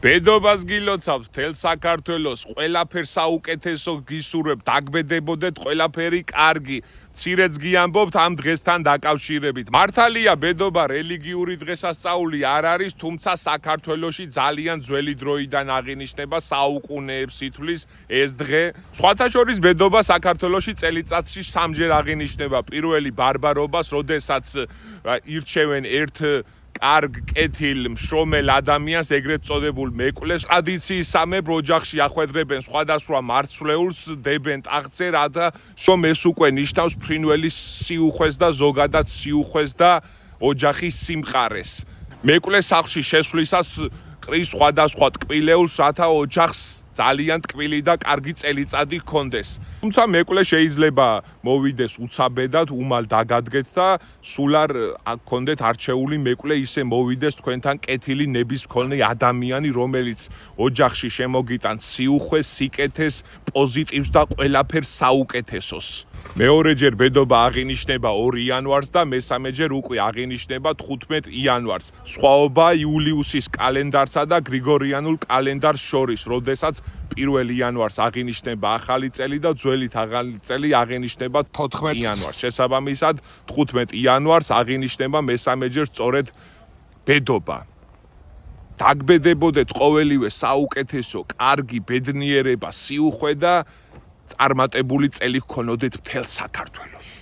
ბედობას გილოცავთ მთელ საქართველოს, ყველაფერს საუკეთესო გისურვებთ, დაგბედებოდეთ ყველაფერი კარგი. მცირეც გიამბობთ ამ დღესთან დაკავშირებით. მართალია ბედობა რელიგიური დღესასწაული არ არის, თუმცა საქართველოში ძალიან ძველი დროიდან აღინიშნება, საუკუნეებს ითვლის ეს დღე. სხვათა შორის ბედობა საქართველოში წელიწადში 3-ჯერ აღინიშნება. პირველი ბარბარობას, როდესაც ირჩევენ ერთ კარგ კეთილ მშრომელ ადამიანს, ეგრეთ წოდებულ მეკვლეს, ტრადიციისამებრ ოჯახში ახვედრებენ სხვადასხვა მარცვლეულს, დებენ ტახტზე, რათა შრომ ეს უკვე ნიშნავს ფრინველის სიუხვეს და ზოგადად სიუხვეს და ოჯახის სიმყარეს. მეკლე სახლში შესვლისას ყრის სხვადასხვა ტკბილეულს, რათა ოჯახს ძალიან ტკბილი და კარგი წელიწადი ჰქონდეს. თუმცა მეკლე შეიძლება მოვიდეს უცაბედად, უმალ დაგადგეთ და სულ არ გქონდეთ არჩეული მეკლე, ისე მოვიდეს თქვენთან კეთილი ნების მქონე ადამიანი, რომელიც ოჯახში შემოგიტანთ სიუხვეს, სიკეთეს, პოზიტივს და ყველაფერს საუკეთესოს. მეორეჯერ ბედობა აღინიშნება 2 იანვარს და მესამეჯერ უკვე აღინიშნება 15 იანვარს. სხვაობა იულიუსის კალენდარსა და გრიგორიანულ კალენდარს შორის, როდესაც 1 იანვარს აღინიშნება ახალი წელი და ძველით ახალი წელი აღინიშნება 14 იანვარს. შესაბამისად, 15 იანვარს აღინიშნება მესამეჯერ სწორედ ბედობა. დაგბედებოდეთ ყოველივე საუკეთესო, კარგი ბედნიერება, სიუხვე და წარმატებული წელი ჰქონოდეთ მთელ საქართველოს.